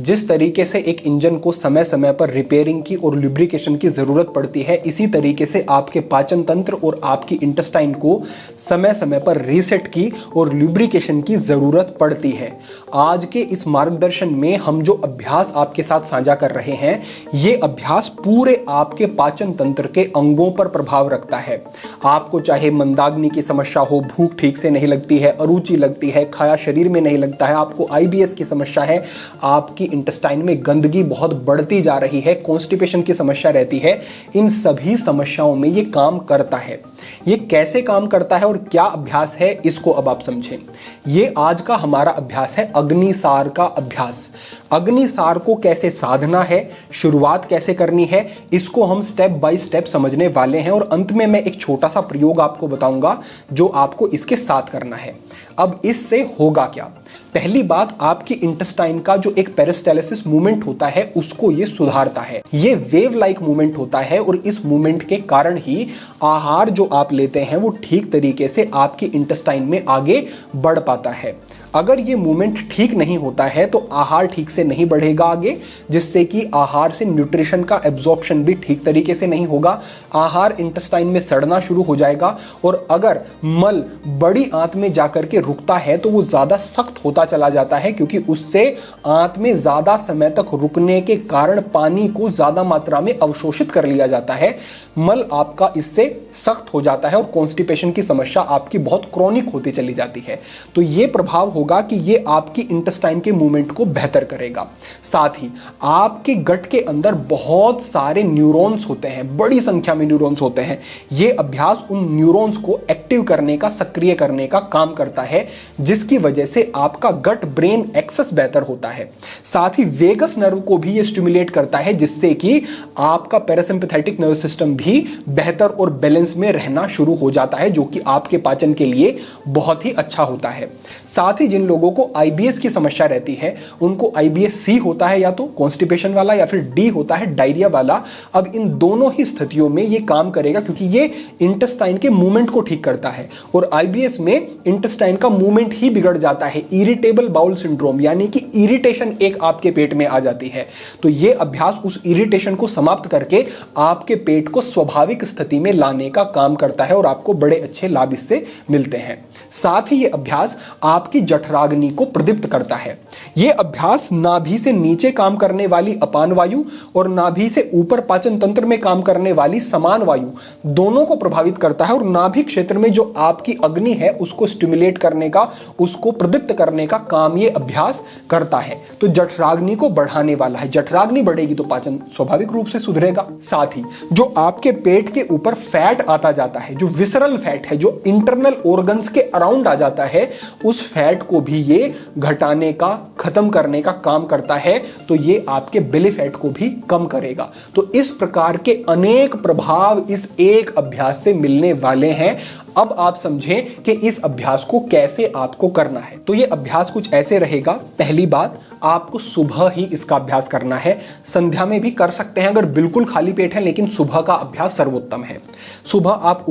जिस तरीके से एक इंजन को समय समय पर रिपेयरिंग की और लुब्रिकेशन की जरूरत पड़ती है, इसी तरीके से आपके पाचन तंत्र और आपकी इंटेस्टाइन को समय समय पर रीसेट की और लुब्रिकेशन की जरूरत पड़ती है। आज के इस मार्गदर्शन में हम जो अभ्यास आपके साथ साझा कर रहे हैं, ये अभ्यास पूरे आपके पाचन तंत्र के अंगों पर प्रभाव रखता है। आपको चाहे मंदाग्नि की समस्या हो, भूख ठीक से नहीं लगती है, अरुचि लगती है, खाया शरीर में नहीं लगता है, आपको आईबीएस की समस्या है, आपकी इंटेस्टाइन में गंदगी बहुत बढ़ती जा रही है, कॉन्स्टिपेशन की समस्या रहती है, इन सभी समस्याओं में ये काम करता है। ये कैसे काम करता है और क्या अभ्यास है, इसको अब आप समझें। ये आज का हमारा अभ्यास है अग्निसार का अभ्यास। अग्निसार को कैसे साधना है, शुरुआत कैसे करनी है, इसको हम स्टेप बाय स्टेप समझने वाले हैं और अंत में मैं एक छोटा सा प्रयोग आपको बताऊंगा जो आपको इसके साथ करना है। अब इससे होगा क्या? पहली बात, आपकी इंटेस्टाइन का जो एक पेरिस्टालिसिस मूवमेंट होता है उसको ये सुधारता है। ये वेव लाइक मूवमेंट होता है और इस मूवमेंट के कारण ही आहार जो आप लेते हैं वो ठीक तरीके से आपकी इंटेस्टाइन में आगे बढ़ पाता है। अगर ये मूवमेंट ठीक नहीं होता है तो आहार ठीक से नहीं बढ़ेगा आगे, जिससे कि आहार से न्यूट्रिशन का एब्जॉर्प्शन भी ठीक तरीके से नहीं होगा। आहार इंटेस्टाइन में सड़ना शुरू हो जाएगा और अगर मल बड़ी आंत में जाकर के रुकता है तो वो ज्यादा सख्त होता चला जाता है, क्योंकि उससे आंत में ज्यादा समय तक रुकने के कारण पानी को ज्यादा मात्रा में अवशोषित कर लिया जाता है। मल आपका इससे सख्त हो जाता है और कॉन्स्टिपेशन की समस्या आपकी बहुत क्रॉनिक होती चली जाती है। तो ये प्रभाव होगा कि ये आपकी इंटेस्टाइन के मूवमेंट को बेहतर करेगा। साथ ही आपके गट के अंदर बहुत सारे न्यूरॉन्स होते हैं, बड़ी संख्या में न्यूरॉन्स होते हैं। ये अभ्यास उन न्यूरॉन्स को एक्टिव करने का, सक्रिय करने का काम करता है, जिसकी वजह से आपका गट ब्रेन एक्सेस बेहतर होता है। साथ ही वेगस नर्व को भी ये स्टिमुलेट करता है, जिससे कि आपका पैरासिम्पैथेटिक नर्व सिस्टम भी बेहतर और बैलेंस में रहना शुरू हो जाता है, जो कि आपके पाचन के लिए बहुत ही अच्छा होता है। साथ ही जिन लोगों को आईबीएस की समस्या रहती है, उनको आईबीएस सी होता है या तो कॉन्स्टिपेशन वाला, या फिर डी होता है डायरिया वाला। अब इन दोनों ही स्थितियों में ये काम करेगा, क्योंकि ये इंटेस्टाइन के मूवमेंट को ठीक करता है और आईबीएस में इंटेस्टाइन का मूवमेंट ही बिगड़ जाता है। इरिटेबल बाउल सिंड्रोम, यानी कि इरिटेशन एक आपके पेट में आ जाती है। तो ये अभ्यास उस इरिटेशन को समाप्त करके आपके पेट को स्वाभाविक स्थिति में लाने का काम करता है और आपको बड़े अच्छे लाभ इससे मिलते हैं। साथ ही ये अभ्यास आपकी जठराग्नि को प्रदीप्त करता है। यह अभ्यास नाभि से नीचे काम करने वाली अपान वायु और नाभि से ऊपर पाचन तंत्र में काम करने वाली समान वायु दोनों को प्रभावित करता है और नाभि क्षेत्र में जो आपकी अग्नि है उसको स्टिमुलेट करने का, उसको प्रदीप्त करने का काम यह अभ्यास करता है। तो जठराग्नि को बढ़ाने वाला है। जठराग्नि बढ़ेगी तो पाचन स्वाभाविक रूप से सुधरेगा। साथ ही जो आपके पेट के ऊपर फैट आता जाता है, जो विसरल फैट है, जो इंटरनल ऑर्गन्स के अराउंड आ जाता है, उस फैट को भी ये घटाने का, खत्म करने का काम करता है। तो ये आपके बेली फैट को भी कम करेगा। तो इस प्रकार के अनेक प्रभाव इस एक अभ्यास से मिलने वाले हैं। अब आप समझें कि इस अभ्यास को कैसे आपको करना है। तो ये अभ्यास कुछ ऐसे रहेगा। पहली बात, आपको सुबह ही इसका अभ्यास करना है। संध्या में भी कर सकते हैं अगर बिल्कुल खाली पेट है, लेकिन सुबह का अभ्यास सर्वोत्तम है। सुबह आप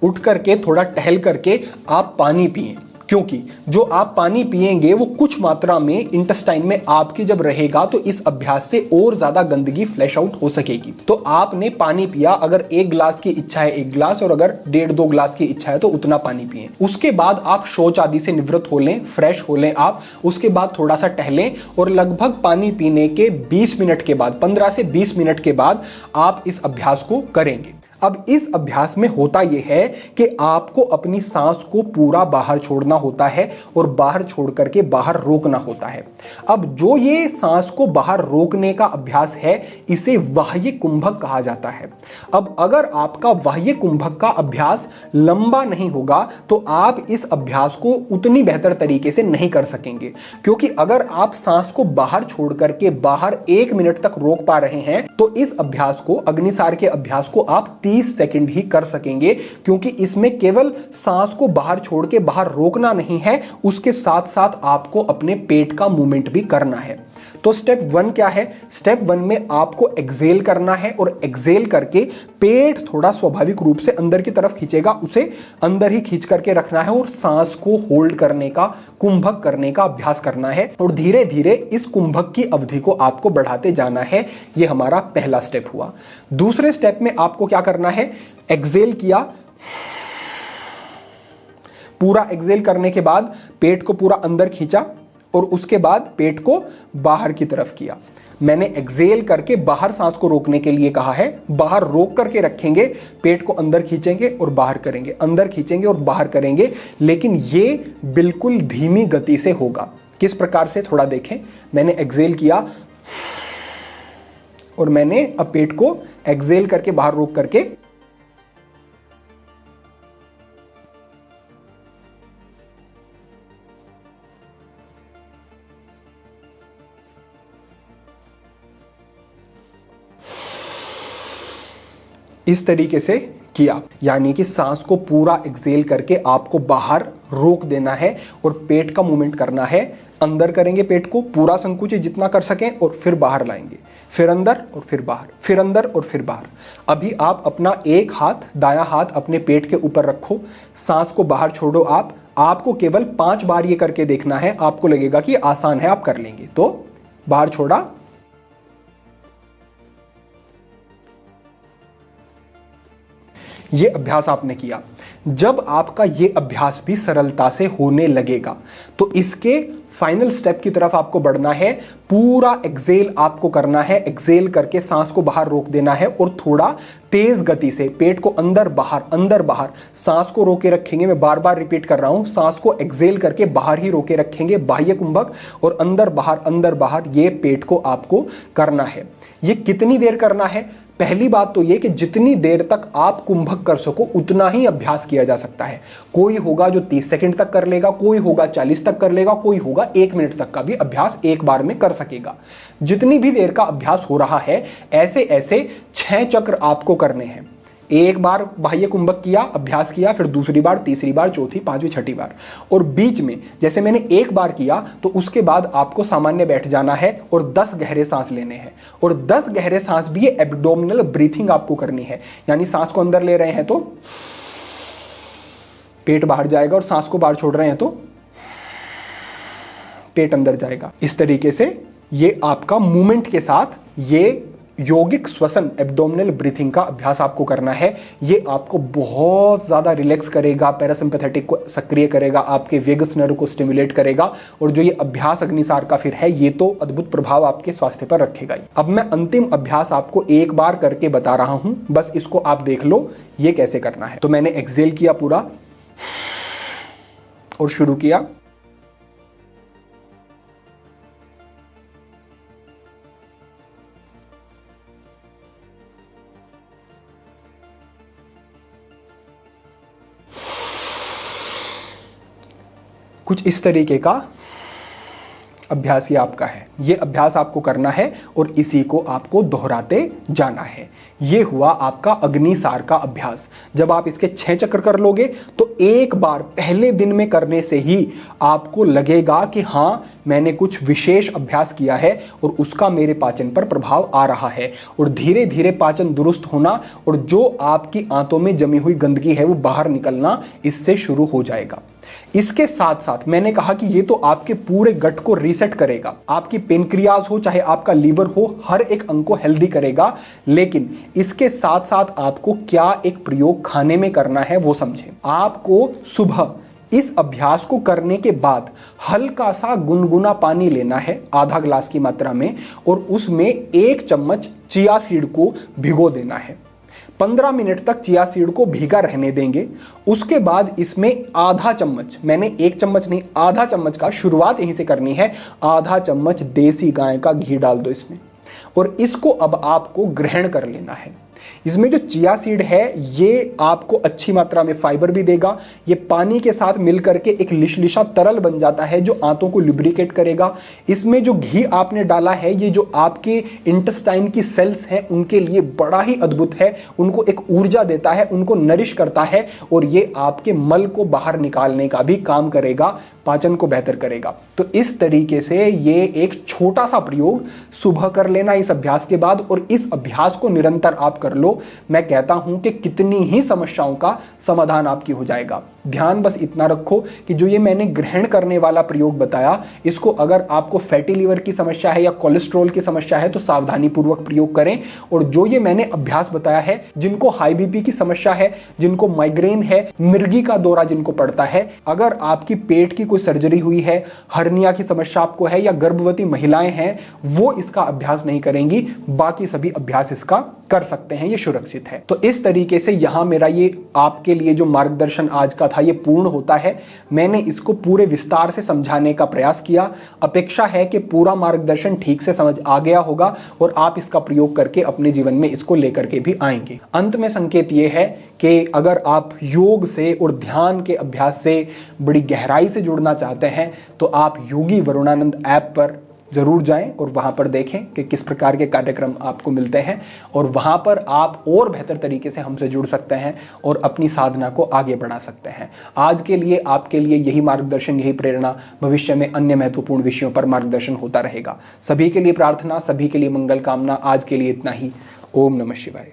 उठ करके थोड़ा टहल करके आप पानी पिएं, क्योंकि जो आप पानी पिएंगे वो कुछ मात्रा में इंटेस्टाइन में आपकी जब रहेगा तो इस अभ्यास से और ज्यादा गंदगी फ्लैश आउट हो सकेगी। तो आपने पानी पिया, अगर 1 गिलास की इच्छा है 1 गिलास, और अगर 1.5-2 गिलास की इच्छा है तो उतना पानी पिए। उसके बाद आप शौच आदि से निवृत्त हो लें, फ्रेश हो लें आप। उसके बाद थोड़ा सा टहलें और लगभग पानी पीने के 20 मिनट के बाद, 15 से 20 मिनट के बाद आप इस अभ्यास को करेंगे। अब इस अभ्यास में होता यह है कि आपको अपनी सांस को पूरा बाहर छोड़ना होता है और बाहर छोड़ करके बाहर रोकना होता है। अब जो ये सांस को बाहर रोकने का अभ्यास है, इसे बाह्य कुंभक कहा जाता है। अब अगर आपका बाह्य कुंभक का अभ्यास लंबा नहीं होगा तो आप इस अभ्यास को उतनी बेहतर तरीके से नहीं कर सकेंगे, क्योंकि अगर आप सांस को बाहर छोड़ करके बाहर 1 मिनट तक रोक पा रहे हैं तो इस अभ्यास को, अग्निसार के अभ्यास को आप 30 सेकंड ही कर सकेंगे, क्योंकि इसमें केवल सांस को बाहर छोड़ के बाहर रोकना नहीं है, उसके साथ साथ आपको अपने पेट का मूवमेंट भी करना है। तो स्टेप 1 क्या है? स्टेप 1 में आपको एक्सेल करना है और एक्सेल करके पेट थोड़ा स्वाभाविक रूप से अंदर की तरफ खींचेगा, उसे अंदर ही खींच करके रखना है और सांस को होल्ड करने का, कुंभक करने का अभ्यास करना है और धीरे धीरे इस कुंभक की अवधि को आपको बढ़ाते जाना है। यह हमारा पहला स्टेप हुआ। दूसरे स्टेप में आपको क्या करना है? एक्सेल किया, पूरा एक्सेल करने के बाद पेट को पूरा अंदर खींचा और उसके बाद पेट को बाहर की तरफ किया। मैंने एक्सेल करके बाहर सांस को रोकने के लिए कहा है, बाहर रोक करके रखेंगे, पेट को अंदर खींचेंगे और बाहर करेंगे, अंदर खींचेंगे और बाहर करेंगे, लेकिन ये बिल्कुल धीमी गति से होगा। किस प्रकार से? थोड़ा देखें। मैंने एक्सेल किया और मैंने अब पेट को एक्सेल करके बाहर रोक करके इस तरीके से किया, यानी कि सांस को पूरा एक्सेल करके आपको बाहर रोक देना है और पेट का मूवमेंट करना है। अंदर करेंगे पेट को पूरा संकुचित जितना कर सकें और फिर बाहर लाएंगे, फिर अंदर और फिर बाहर, फिर अंदर और फिर बाहर। अभी आप अपना एक हाथ, दायां हाथ अपने पेट के ऊपर रखो, सांस को बाहर छोड़ो। आपको केवल 5 बार ये करके देखना है। आपको लगेगा कि आसान है, आप कर लेंगे। तो बाहर छोड़ा, ये अभ्यास आपने किया। जब आपका ये अभ्यास भी सरलता से होने लगेगा तो इसके फाइनल स्टेप की तरफ आपको बढ़ना है। पूरा एक्सेल आपको करना है, एक्सेल करके सांस को बाहर रोक देना है और थोड़ा तेज गति से पेट को अंदर बाहर सांस को रोके रखेंगे। मैं बार बार रिपीट कर रहा हूं, सांस को एक्सेल करके बाहर ही रोके रखेंगे, बाह्य कुंभक, और अंदर बाहर ये पेट को आपको करना है। ये कितनी देर करना है? पहली बात तो ये कि जितनी देर तक आप कुंभक कर सको उतना ही अभ्यास किया जा सकता है। कोई होगा जो 30 सेकंड तक कर लेगा, कोई होगा 40 तक कर लेगा, कोई होगा 1 मिनट तक का भी अभ्यास एक बार में कर सकेगा। जितनी भी देर का अभ्यास हो रहा है, ऐसे ऐसे 6 चक्र आपको करने हैं। एक बार बाह्य कुंभक किया, अभ्यास किया, फिर दूसरी बार, तीसरी बार, चौथी, पांचवी, छठी बार, और बीच में जैसे मैंने एक बार किया तो उसके बाद आपको सामान्य बैठ जाना है और 10 गहरे सांस लेने हैं। और 10 गहरे सांस भी ये एब्डोमिनल ब्रीथिंग आपको करनी है, यानी सांस को अंदर ले रहे हैं तो पेट बाहर जाएगा और सांस को बाहर छोड़ रहे हैं तो पेट अंदर जाएगा। इस तरीके से ये आपका मूवमेंट के साथ ये यौगिक श्वसन, एब्डोमिनल ब्रीथिंग का अभ्यास आपको करना है। ये आपको बहुत ज्यादा रिलैक्स करेगा, पैरासिम्पैथेटिक को सक्रिय करेगा, आपके वेगस नर्व को स्टिमुलेट करेगा, और जो ये अभ्यास अग्निसार का फिर है, ये तो अद्भुत प्रभाव आपके स्वास्थ्य पर रखेगा ही। अब मैं अंतिम अभ्यास आपको एक बार करके बता रहा हूं, बस इसको आप देख लो ये कैसे करना है। तो मैंने एक्सेल किया पूरा और शुरू किया। कुछ इस तरीके का अभ्यास ये आपका है। ये अभ्यास आपको करना है और इसी को आपको दोहराते जाना है। ये हुआ आपका अग्निसार का अभ्यास। जब आप इसके 6 चक्र कर लोगे तो एक बार पहले दिन में करने से ही आपको लगेगा कि हाँ, मैंने कुछ विशेष अभ्यास किया है और उसका मेरे पाचन पर प्रभाव आ रहा है, और धीरे धीरे पाचन दुरुस्त होना और जो आपकी आंतों में जमी हुई गंदगी है वो बाहर निकलना इससे शुरू हो जाएगा। इसके साथ साथ मैंने कहा कि ये तो आपके पूरे गट को रीसेट करेगा, आपकी पेनक्रियाज हो चाहे आपका लीवर हो, हर एक अंग को हेल्दी करेगा। लेकिन इसके साथ साथ आपको क्या एक प्रयोग खाने में करना है वो समझें। आपको सुबह इस अभ्यास को करने के बाद हल्का सा गुनगुना पानी लेना है, आधा ग्लास की मात्रा में, और उसमें 1 चम्मच चिया सीड को भिगो देना है। 15 मिनट तक चिया सीड को भीगा रहने देंगे। उसके बाद इसमें आधा चम्मच, मैंने 1 चम्मच नहीं, आधा चम्मच का, शुरुआत यहीं से करनी है, आधा चम्मच देसी गाय का घी डाल दो इसमें, और इसको अब आपको ग्रहण कर लेना है। इसमें जो चिया सीड है ये आपको अच्छी मात्रा में फाइबर भी देगा। ये पानी के साथ मिलकर के एक लिशलिशा तरल बन जाता है जो आंतों को लुब्रिकेट करेगा। इसमें जो घी आपने डाला है ये जो आपके इंटेस्टाइन की सेल्स हैं उनके लिए बड़ा ही अद्भुत है, उनको एक ऊर्जा देता है, उनको नरिश करता है, और ये आपके मल को बाहर निकालने का भी काम करेगा। पाचन को बेहतर करेगा। तो इस तरीके से ये एक छोटा सा प्रयोग सुबह कर लेना इस अभ्यास के बाद, और इस अभ्यास को निरंतर आप कर लो। मैं कहता हूं कि कितनी ही समस्याओं का समाधान आपकी हो जाएगा। ध्यान बस इतना रखो कि जो ये मैंने ग्रहण करने वाला प्रयोग बताया, इसको अगर आपको फैटी लिवर की समस्या है या कोलेस्ट्रॉल की समस्या है तो सावधानी पूर्वक प्रयोग करें। और जो ये मैंने अभ्यास बताया है, जिनको हाई बीपी की समस्या है, जिनको माइग्रेन है, मिर्गी का दौरा जिनको पड़ता है, अगर आपकी पेट की कोई सर्जरी हुई है, हर्निया की समस्या आपको है, या गर्भवती महिलाएं हैं, वो इसका अभ्यास नहीं करेंगी। बाकी सभी अभ्यास इसका कर सकते हैं, ये सुरक्षित है। तो इस तरीके से यहां मेरा ये आपके लिए जो मार्गदर्शन आज का था ये पूर्ण होता है। मैंने इसको पूरे विस्तार से समझाने का प्रयास किया। अपेक्षा है कि पूरा मार्गदर्शन ठीक से समझ आ गया होगा और आप इसका प्रयोग करके अपने जीवन में इसको लेकर के भी आएंगे। अंत में संकेत ये है कि अगर आप योग से और ध्यान के अभ्यास से बड़ी गहराई से जुड़ना चाहते हैं तो आप योगी वरुणानंद ऐप पर जरूर जाएं और वहां पर देखें कि किस प्रकार के कार्यक्रम आपको मिलते हैं, और वहां पर आप और बेहतर तरीके से हमसे जुड़ सकते हैं और अपनी साधना को आगे बढ़ा सकते हैं। आज के लिए आपके लिए यही मार्गदर्शन, यही प्रेरणा। भविष्य में अन्य महत्वपूर्ण विषयों पर मार्गदर्शन होता रहेगा। सभी के लिए प्रार्थना, सभी के लिए मंगल कामना। आज के लिए इतना ही। ओम नमः शिवाय।